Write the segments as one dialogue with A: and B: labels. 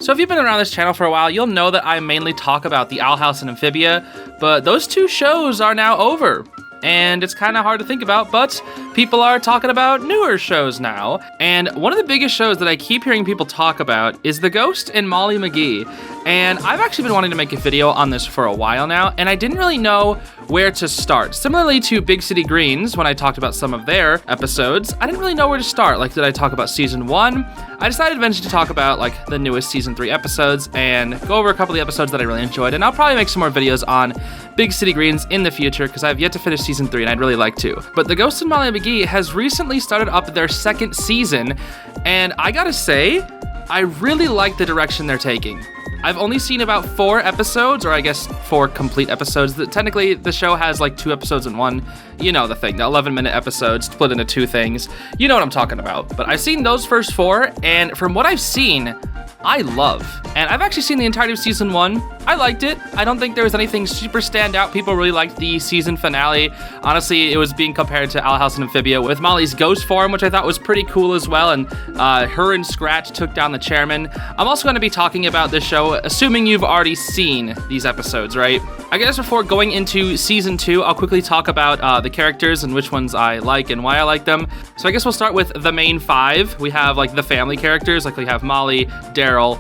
A: So if you've been around this channel for a while, you'll know that I mainly talk about the Owl House and Amphibia, but those two shows are now over. And it's kind of hard to think about, but people are talking about newer shows now. And one of the biggest shows that I keep hearing people talk about is The Ghost and Molly McGee. And I've actually been wanting to make a video on this for a while now, and I didn't really know where to start. Similarly to Big City Greens, when I talked about some of their episodes, I didn't really know where to start. Like, did I talk about season 1? I decided eventually to talk about like the newest season 3 episodes and go over a couple of the episodes that I really enjoyed. And I'll probably make some more videos on Big City Greens in the future because I've yet to finish season 3 and I'd really like to. But The Ghost and Molly McGee has recently started up their second season, and I gotta say, I really like the direction they're taking. I've only seen about 4 episodes, or I guess 4 complete episodes. Technically, the show has like 2 episodes in one. You know the thing, the 11-minute episodes split into 2 things. You know what I'm talking about. But I've seen those first 4, and from what I've seen, I love. And I've actually seen the entirety of season 1. I liked it. I don't think there was anything super standout. People really liked the season finale. Honestly, it was being compared to Owl House and Amphibia with Molly's ghost form, which I thought was pretty cool as well. And her and Scratch took down the chairman. I'm also going to be talking about this show, assuming you've already seen these episodes, right? I guess before going into season 2, I'll quickly talk about the characters and which ones I like and why I like them. So I guess we'll start with the main 5. We have like the family characters, like we have Molly, Daryl,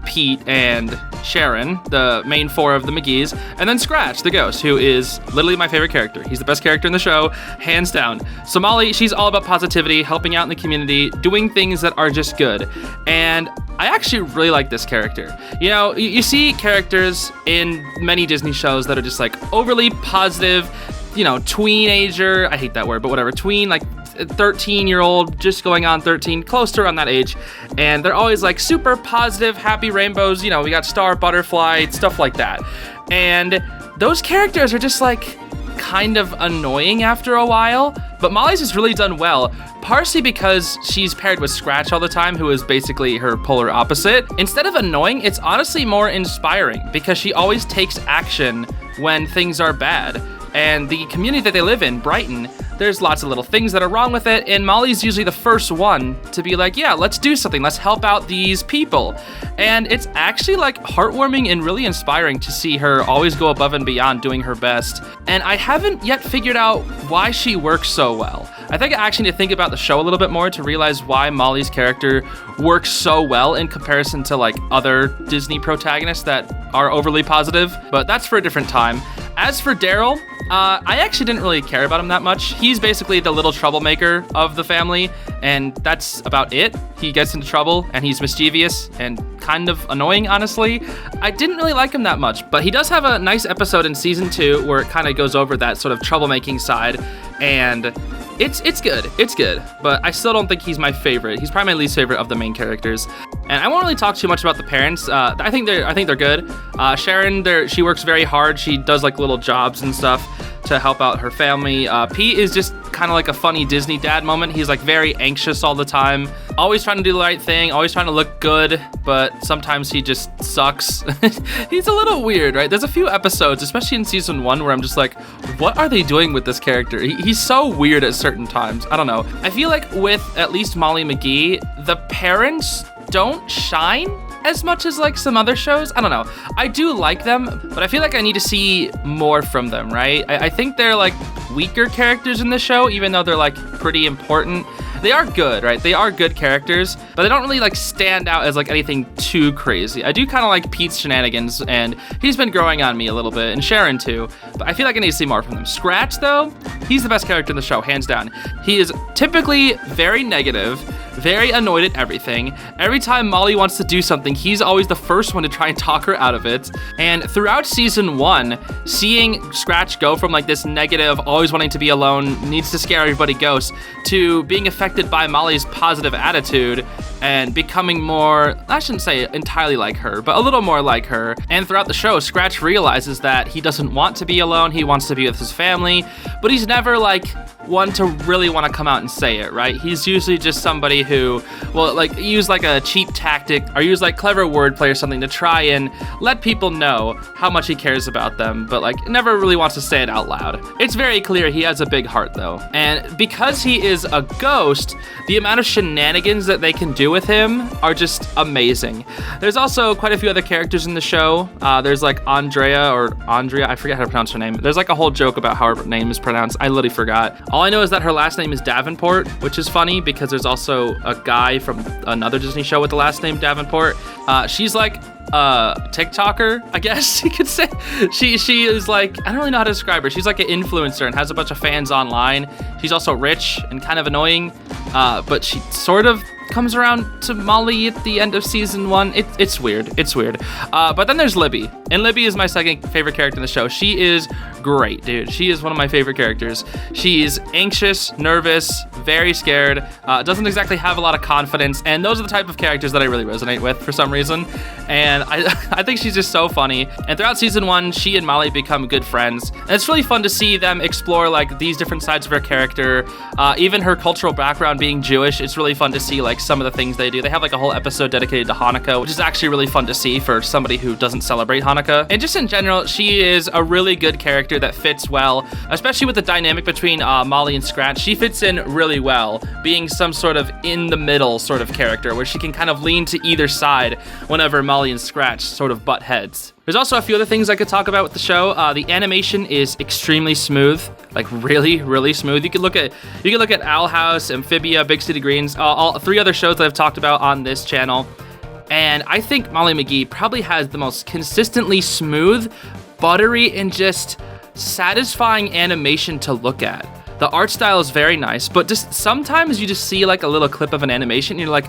A: Pete, and Sharon, the main 4 of the McGee's, and then Scratch, the ghost, who is literally my favorite character. He's the best character in the show, hands down. So Molly, she's all about positivity, helping out in the community, doing things that are just good. And I actually really like this character. You know, you see characters in many Disney shows that are just like overly positive, you know, tweenager, I hate that word, but whatever, tween, like 13-year-old, just going on 13, close to around that age, and they're always like super positive, happy rainbows, you know, we got star, butterfly, stuff like that. And those characters are just like kind of annoying after a while, but Molly's has really done well, partially because she's paired with Scratch all the time, who is basically her polar opposite. Instead of annoying, it's honestly more inspiring because she always takes action when things are bad. And the community that they live in, Brighton, there's lots of little things that are wrong with it, and Molly's usually the first one to be like, yeah, let's do something, let's help out these people. And it's actually like heartwarming and really inspiring to see her always go above and beyond doing her best. And I haven't yet figured out why she works so well. I think I actually need to think about the show a little bit more to realize why Molly's character works so well in comparison to like other Disney protagonists that are overly positive, but that's for a different time. As for Daryl, I actually didn't really care about him that much. He's basically the little troublemaker of the family, and that's about it. He gets into trouble, and he's mischievous and kind of annoying, honestly. I didn't really like him that much, but he does have a nice episode in season 2 where it kind of goes over that sort of troublemaking side, and it's good, but I still don't think he's my favorite. He's probably my least favorite of the main characters. And I won't really talk too much about the parents. I think they're good. Sharon, she works very hard. She does like little jobs and stuff to help out her family. Pete is just kind of like a funny Disney dad moment. He's like very anxious all the time, always trying to do the right thing, always trying to look good, but sometimes he just sucks. He's a little weird, right? There's a few episodes, especially in season 1, where I'm just like, what are they doing with this character? He's so weird at certain times. I don't know. I feel like with at least Molly McGee, the parents don't shine as much as like some other shows. I don't know. I do like them, but I feel like I need to see more from them, right? I think they're like weaker characters in the show, even though they're like pretty important. They are good, right? They are good characters, but they don't really like stand out as like anything too crazy. I do kind of like Pete's shenanigans, and he's been growing on me a little bit, and Sharon too, but I feel like I need to see more from them. Scratch though, he's the best character in the show, hands down. He is typically very negative, very annoyed at everything. Every time Molly wants to do something, he's always the first one to try and talk her out of it. And throughout season 1, seeing Scratch go from like this negative, always wanting to be alone, needs to scare everybody ghost, to being affected by Molly's positive attitude and becoming more, I shouldn't say entirely like her, but a little more like her. And throughout the show, Scratch realizes that he doesn't want to be alone, he wants to be with his family, but he's never like one to really want to come out and say it, right? He's usually just somebody who will like use like a cheap tactic or use like clever wordplay or something to try and let people know how much he cares about them, but like never really wants to say it out loud. It's very clear he has a big heart though. And because he is a ghost, the amount of shenanigans that they can do with him are just amazing. There's also quite a few other characters in the show. There's like Andrea, I forget how to pronounce her name. There's like a whole joke about how her name is pronounced. I literally forgot. All I know is that her last name is Davenport, which is funny because there's also a guy from another Disney show with the last name Davenport. She's like TikToker, I guess you could say. She is like, I don't really know how to describe her. She's like an influencer and has a bunch of fans online. She's also rich and kind of annoying, but she sort of comes around to Molly at the end of season 1. It's weird. But then there's Libby, and Libby is my second favorite character in the show. She is great, dude. She is one of my favorite characters. She's anxious, nervous, very scared, doesn't exactly have a lot of confidence, and those are the type of characters that I really resonate with for some reason. And I think she's just so funny. And throughout season 1, she and Molly become good friends, and it's really fun to see them explore like these different sides of her character, even her cultural background being Jewish. It's really fun to see like some of the things they do. They have like a whole episode dedicated to Hanukkah, which is actually really fun to see for somebody who doesn't celebrate Hanukkah. And just in general, she is a really good character that fits well, especially with the dynamic between Molly and Scratch. She fits in really well, being some sort of in the middle sort of character where she can kind of lean to either side whenever Molly and Scratch sort of butt heads. There's also a few other things I could talk about with the show. The animation is extremely smooth, like really, really smooth. You can look at Owl House, Amphibia, Big City Greens, all 3 other shows that I've talked about on this channel. And I think Molly McGee probably has the most consistently smooth, buttery, and just satisfying animation to look at. The art style is very nice, but just sometimes you just see like a little clip of an animation and you're like,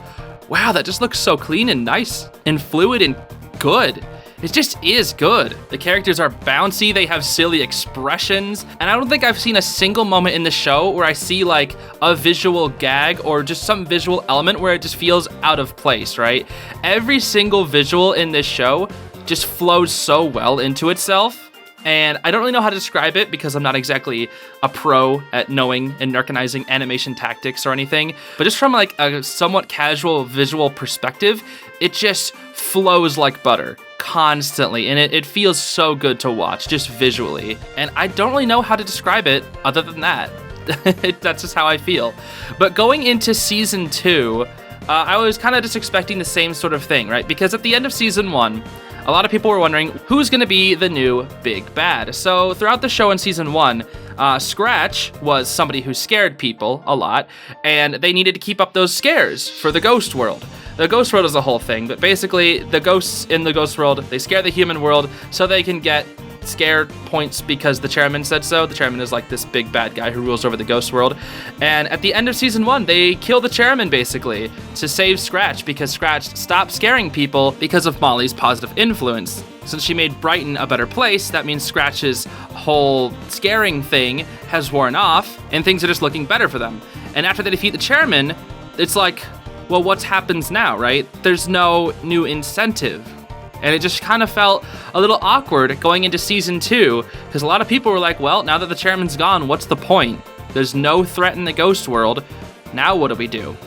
A: wow, that just looks so clean and nice and fluid and good. It just is good. The characters are bouncy, they have silly expressions, and I don't think I've seen a single moment in the show where I see like a visual gag or just some visual element where it just feels out of place, right? Every single visual in this show just flows so well into itself. And I don't really know how to describe it because I'm not exactly a pro at knowing and recognizing animation tactics or anything. But just from like a somewhat casual visual perspective, it just flows like butter constantly. And it feels so good to watch just visually. And I don't really know how to describe it other than that. That's just how I feel. But going into season 2, I was kind of just expecting the same sort of thing, right? Because at the end of season 1, a lot of people were wondering who's going to be the new big bad. So throughout the show in season 1, Scratch was somebody who scared people a lot, and they needed to keep up those scares for the ghost world. The ghost world is a whole thing, but basically the ghosts in the ghost world, they scare the human world so they can get scare points because the chairman said so. The chairman is like this big bad guy who rules over the ghost world. And at the end of season 1, they kill the chairman basically to save Scratch because Scratch stopped scaring people because of Molly's positive influence. Since she made Brighton a better place, that means Scratch's whole scaring thing has worn off and things are just looking better for them. And after they defeat the chairman, it's like, well, what happens now, right? There's no new incentive. And it just kind of felt a little awkward going into season 2 because a lot of people were like, well, now that the chairman's gone, what's the point? There's no threat in the ghost world. Now what do we do?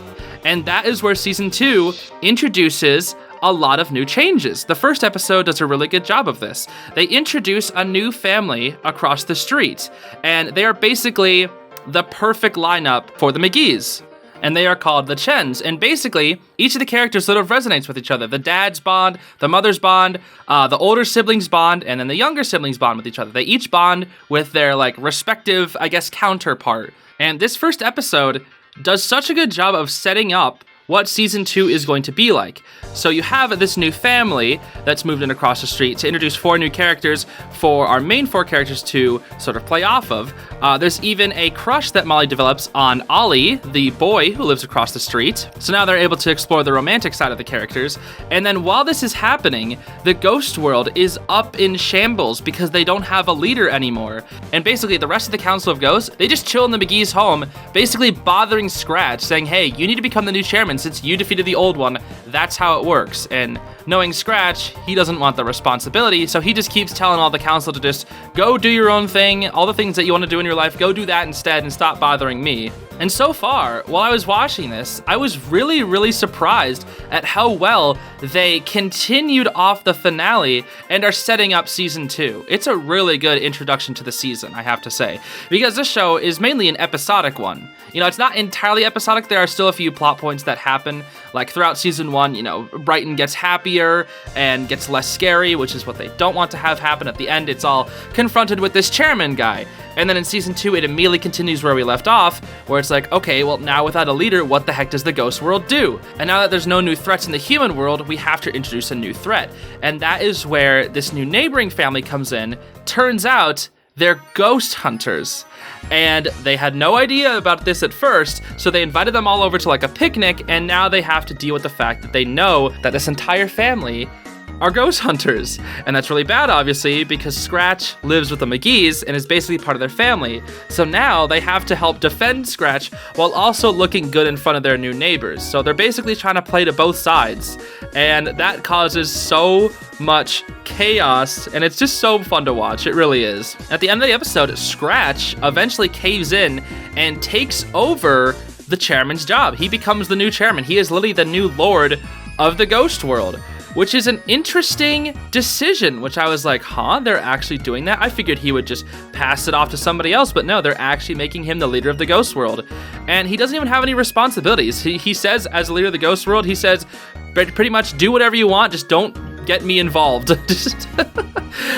A: And that is where season 2 introduces a lot of new changes. The first episode does a really good job of this. They introduce a new family across the street, and they are basically the perfect lineup for the McGee's. And they are called the Chens. And basically, each of the characters sort of resonates with each other. The dad's bond, the mother's bond, the older siblings bond, and then the younger siblings bond with each other. They each bond with their like respective, I guess, counterpart. And this first episode does such a good job of setting up what season 2 is going to be like. So you have this new family that's moved in across the street to introduce 4 new characters for our main 4 characters to sort of play off of. There's even a crush that Molly develops on Ollie, the boy who lives across the street. So now they're able to explore the romantic side of the characters. And then while this is happening, the ghost world is up in shambles because they don't have a leader anymore. And basically the rest of the Council of Ghosts, they just chill in the McGee's home, basically bothering Scratch, saying, hey, you need to become the new chairman and since you defeated the old one, that's how it works. And knowing Scratch, he doesn't want the responsibility, so he just keeps telling all the council to just go do your own thing, all the things that you want to do in your life, go do that instead and stop bothering me. And so far, while I was watching this, I was really, really surprised at how well they continued off the finale and are setting up season 2. It's a really good introduction to the season, I have to say, because this show is mainly an episodic one. You know, it's not entirely episodic. There are still a few plot points that happen, like throughout season 1, you know, Brighton gets happier and gets less scary, which is what they don't want to have happen. At the end, it's all confronted with this chairman guy. And then in season 2, it immediately continues where we left off, where it's like, okay, well, now without a leader, what the heck does the ghost world do? And now that there's no new threats in the human world, we have to introduce a new threat. And that is where this new neighboring family comes in. Turns out, they're ghost hunters. And they had no idea about this at first, so they invited them all over to like a picnic, and now they have to deal with the fact that they know that this entire family are ghost hunters. And that's really bad, obviously, because Scratch lives with the McGee's and is basically part of their family. So now they have to help defend Scratch while also looking good in front of their new neighbors. So they're basically trying to play to both sides. And that causes so much chaos, and it's just so fun to watch. It really is. At the end of the episode, Scratch eventually caves in and takes over the chairman's job. He becomes the new chairman. He is literally the new lord of the ghost world, which is an interesting decision, which I was like, huh, they're actually doing that? I figured he would just pass it off to somebody else, but no, they're actually making him the leader of the ghost world. And he doesn't even have any responsibilities. He says, as the leader of the ghost world, he says, pretty much do whatever you want, just don't get me involved.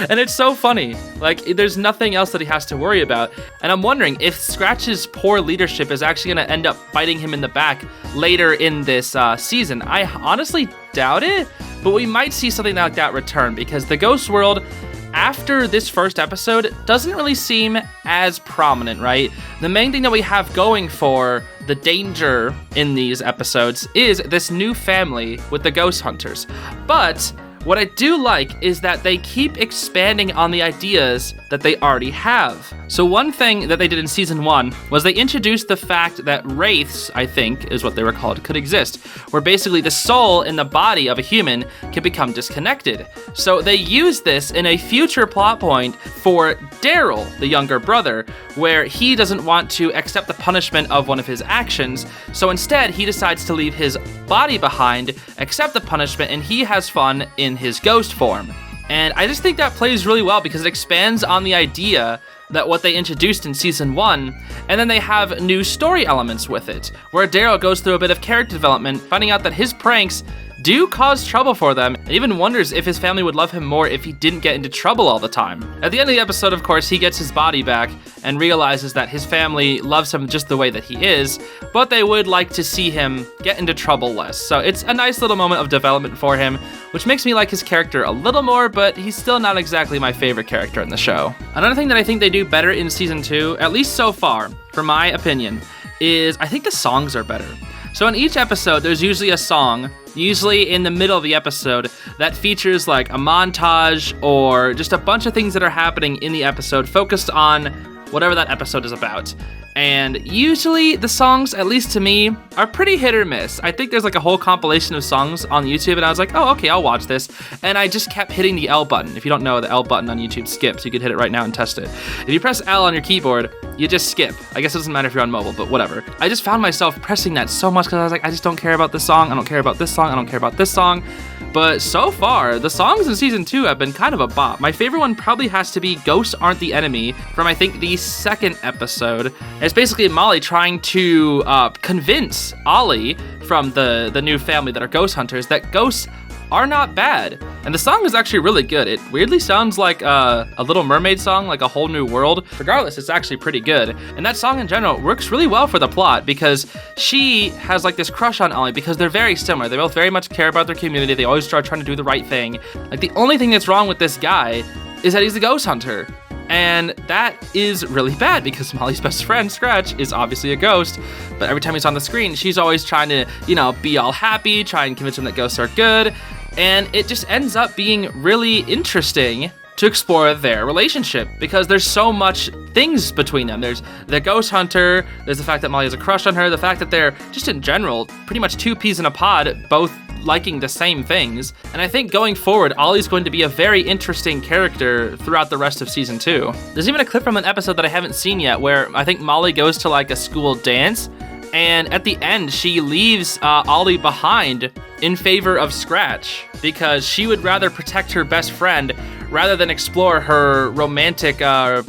A: And it's so funny. Like, there's nothing else that he has to worry about. And I'm wondering if Scratch's poor leadership is actually going to end up biting him in the back later in this season. I honestly doubt it, but we might see something like that return, because the ghost world, after this first episode, doesn't really seem as prominent, right? The main thing that we have going for the danger in these episodes is this new family with the ghost hunters. But what I do like is that they keep expanding on the ideas that they already have. So one thing that they did in season 1 was they introduced the fact that wraiths, I think is what they were called, could exist, where basically the soul in the body of a human can become disconnected. So they use this in a future plot point for Daryl, the younger brother, where he doesn't want to accept the punishment of one of his actions. So instead, he decides to leave his body behind, accept the punishment, and he has fun in his ghost form. And I just think that plays really well because it expands on the idea that what they introduced in season 1, and then they have new story elements with it, where Daryl goes through a bit of character development, finding out that his pranks do cause trouble for them, and even wonders if his family would love him more if he didn't get into trouble all the time. At the end of the episode, of course, he gets his body back and realizes that his family loves him just the way that he is, but they would like to see him get into trouble less. So it's a nice little moment of development for him, which makes me like his character a little more, but he's still not exactly my favorite character in the show. Another thing that I think they do better in season 2, at least so far, for my opinion, is I think the songs are better. So in each episode, there's usually a song, usually in the middle of the episode, that features like a montage or just a bunch of things that are happening in the episode focused on whatever that episode is about. And usually the songs, at least to me, are pretty hit or miss. I think there's like a whole compilation of songs on YouTube, and I was like, oh, okay, I'll watch this. And I just kept hitting the L button. If you don't know, the L button on YouTube skips. You could hit it right now and test it. If you press L on your keyboard, you just skip. I guess it doesn't matter if you're on mobile, but whatever. I just found myself pressing that so much because I was like, I just don't care about this song. I don't care about this song. I don't care about this song. But so far, the songs in season 2 have been kind of a bop. My favorite one probably has to be Ghosts Aren't the Enemy from, I think, the second episode. And it's basically Molly trying to convince Ollie from the new family that are ghost hunters that ghosts are not bad. And the song is actually really good. It weirdly sounds like a Little Mermaid song, like A Whole New World. Regardless, it's actually pretty good. And that song in general works really well for the plot because she has like this crush on Ollie because they're very similar. They both very much care about their community. They always start trying to do the right thing. Like the only thing that's wrong with this guy is that he's a ghost hunter. And that is really bad because Molly's best friend, Scratch, is obviously a ghost. But every time he's on the screen, she's always trying to, be all happy, try and convince him that ghosts are good. And it just ends up being really interesting to explore their relationship, because there's so much things between them. There's the ghost hunter, there's the fact that Molly has a crush on her, the fact that they're just in general pretty much two peas in a pod, both liking the same things. And I think going forward, Ollie's going to be a very interesting character throughout the rest of season 2. There's even a clip from an episode that I haven't seen yet where I think Molly goes to like a school dance, and at the end she leaves Ollie behind in favor of Scratch because she would rather protect her best friend rather than explore her romantic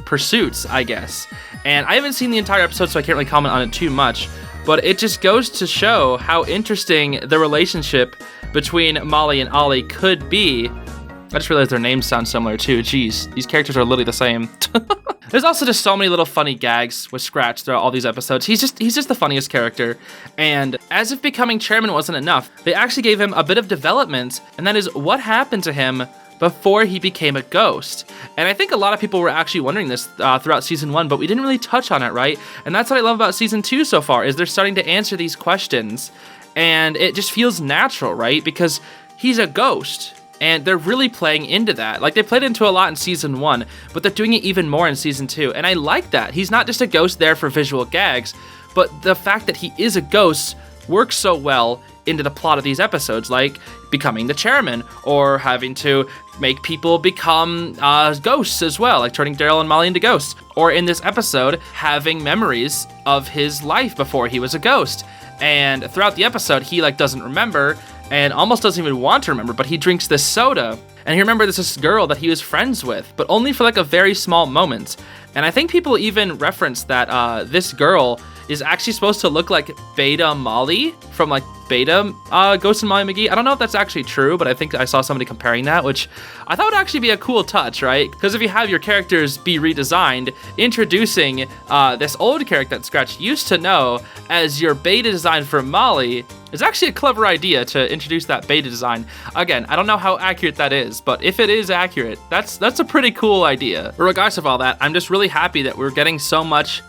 A: pursuits, I guess. And I haven't seen the entire episode, so I can't really comment on it too much, but it just goes to show how interesting the relationship between Molly and Ollie could be. I just realized their names sound similar too. Jeez, these characters are literally the same. There's also just so many little funny gags with Scratch throughout all these episodes. He's just the funniest character. And as if becoming chairman wasn't enough, they actually gave him a bit of development, and that is what happened to him before he became a ghost. And I think a lot of people were actually wondering this throughout season 1, but we didn't really touch on it, right? And that's what I love about season 2 so far, is they're starting to answer these questions, and it just feels natural, right? Because he's a ghost, and they're really playing into that. Like, they played into a lot in season 1, but they're doing it even more in season 2, and I like that. He's not just a ghost there for visual gags, but the fact that he is a ghost works so well into the plot of these episodes, like becoming the chairman, or having to make people become ghosts as well, like turning Daryl and Molly into ghosts, or in this episode, having memories of his life before he was a ghost. And throughout the episode, he like doesn't remember, and almost doesn't even want to remember, but he drinks this soda, and he remembers this girl that he was friends with, but only for like a very small moment. And I think people even reference that this girl is actually supposed to look like Beta Molly from like Beta Ghost and Molly McGee. I don't know if that's actually true, but I think I saw somebody comparing that, which I thought would actually be a cool touch, right? Because if you have your characters be redesigned, introducing this old character that Scratch used to know as your beta design for Molly is actually a clever idea to introduce that beta design. Again, I don't know how accurate that is, but if it is accurate, that's a pretty cool idea. But regardless of all that, I'm just really happy that we're getting so much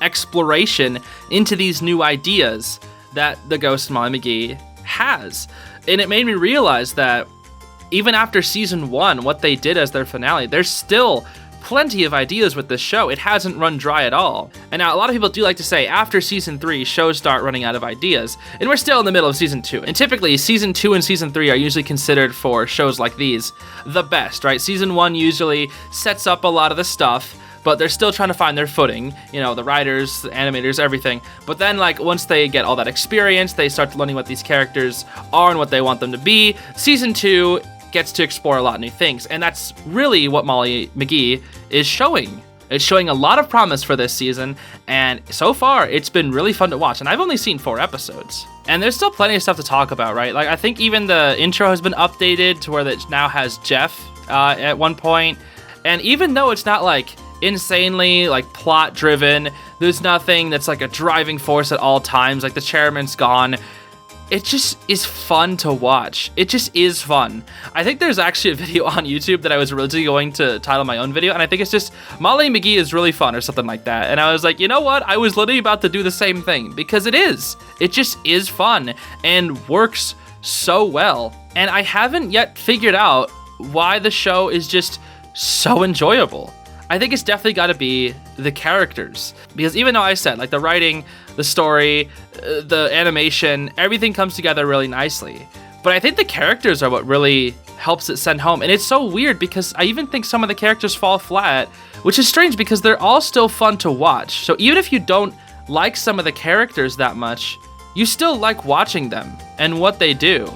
A: exploration into these new ideas that the Ghost and Molly McGee has. And it made me realize that even after season 1, what they did as their finale, there's still plenty of ideas with this show. It hasn't run dry at all. And now a lot of people do like to say after season 3, shows start running out of ideas. And we're still in the middle of season 2. And typically season 2 and season 3 are usually considered for shows like these the best, right? Season 1 usually sets up a lot of the stuff, but they're still trying to find their footing, you know, the writers, the animators, everything. But then, like, once they get all that experience, they start learning what these characters are and what they want them to be. Season 2 gets to explore a lot of new things, and that's really what Molly McGee is showing. It's showing a lot of promise for this season, and so far, it's been really fun to watch, and I've only seen 4 episodes. And there's still plenty of stuff to talk about, right? Like, I think even the intro has been updated to where it now has Jeff at one point, and even though it's not, like, insanely like plot driven, there's nothing that's like a driving force at all times, like the chairman's gone, it just is fun to watch. It just is fun. I think there's actually a video on YouTube that I was originally going to title my own video, and I think it's just Molly McGee is really fun or something like that. And I was like, you know what, I was literally about to do the same thing, because it just is fun and works so well. And I haven't yet figured out why the show is just so enjoyable. I think it's definitely got to be the characters, because even though I said like the writing, the story, the animation, everything comes together really nicely, but I think the characters are what really helps it send home. And it's so weird because I even think some of the characters fall flat, which is strange because they're all still fun to watch. So even if you don't like some of the characters that much, you still like watching them and what they do.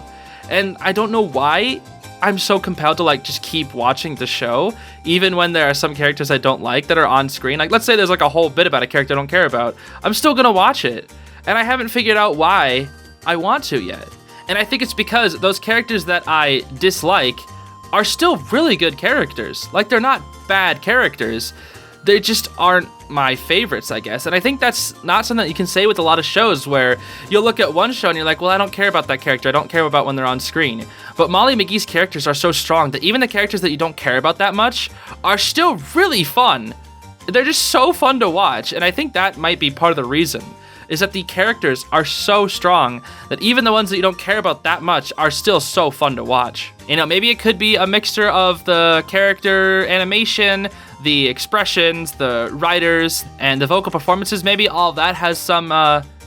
A: And I don't know why I'm so compelled to like just keep watching the show, even when there are some characters I don't like that are on screen. Like, let's say there's like a whole bit about a character I don't care about, I'm still gonna watch it, and I haven't figured out why I want to yet. And I think it's because those characters that I dislike are still really good characters. Like, they're not bad characters, they just aren't my favorites, I guess. And I think that's not something that you can say with a lot of shows, where you'll look at one show and you're like, well, I don't care about that character, I don't care about when they're on screen. But Molly McGee's characters are so strong that even the characters that you don't care about that much are still really fun. They're just so fun to watch, and I think that might be part of the reason, is that the characters are so strong that even the ones that you don't care about that much are still so fun to watch. You know, maybe it could be a mixture of the character animation, the expressions, the writers, and the vocal performances. Maybe all of that has some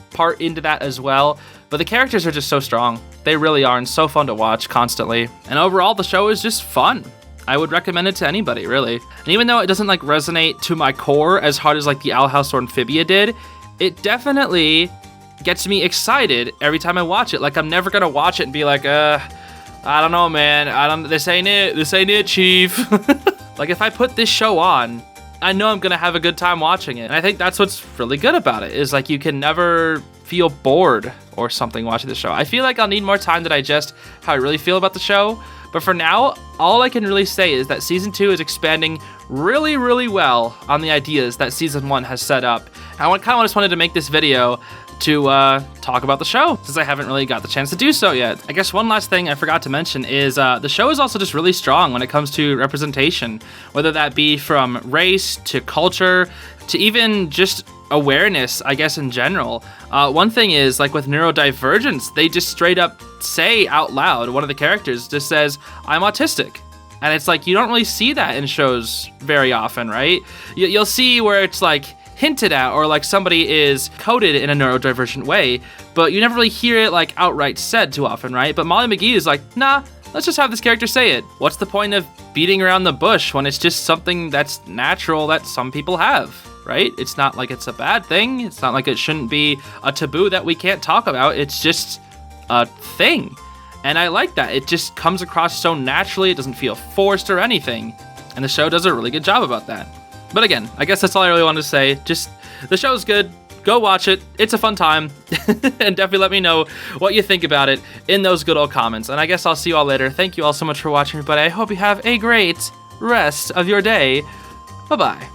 A: part into that as well. But the characters are just so strong. They really are, and so fun to watch constantly. And overall, the show is just fun. I would recommend it to anybody, really. And even though it doesn't like resonate to my core as hard as like the Owl House or Amphibia did, it definitely gets me excited every time I watch it. Like, I'm never gonna watch it and be like, I don't know, man. This ain't it. This ain't it, chief. Like, if I put this show on, I know I'm gonna have a good time watching it. And I think that's what's really good about it, is like you can never feel bored or something watching the show. I feel like I'll need more time to digest how I really feel about the show. But for now, all I can really say is that Season 2 is expanding really, really well on the ideas that Season 1 has set up. And I kind of just wanted to make this video to talk about the show, since I haven't really got the chance to do so yet. I guess one last thing I forgot to mention is the show is also just really strong when it comes to representation, whether that be from race to culture to even just awareness, I guess, in general. One thing is, like with neurodivergence, they just straight up say out loud, one of the characters just says, "I'm autistic." And it's like, you don't really see that in shows very often, right? You'll see where it's like hinted at, or like somebody is coded in a neurodivergent way, but you never really hear it like outright said too often, right? But Molly McGee is like, nah, let's just have this character say it. What's the point of beating around the bush when it's just something that's natural that some people have, right? It's not like it's a bad thing. It's not like it shouldn't be a taboo that we can't talk about. It's just a thing. And I like that. It just comes across so naturally. It doesn't feel forced or anything. And the show does a really good job about that. But again, I guess that's all I really wanted to say. Just, the show's good. Go watch it. It's a fun time. And definitely let me know what you think about it in those good old comments. And I guess I'll see you all later. Thank you all so much for watching, everybody. I hope you have a great rest of your day. Bye-bye.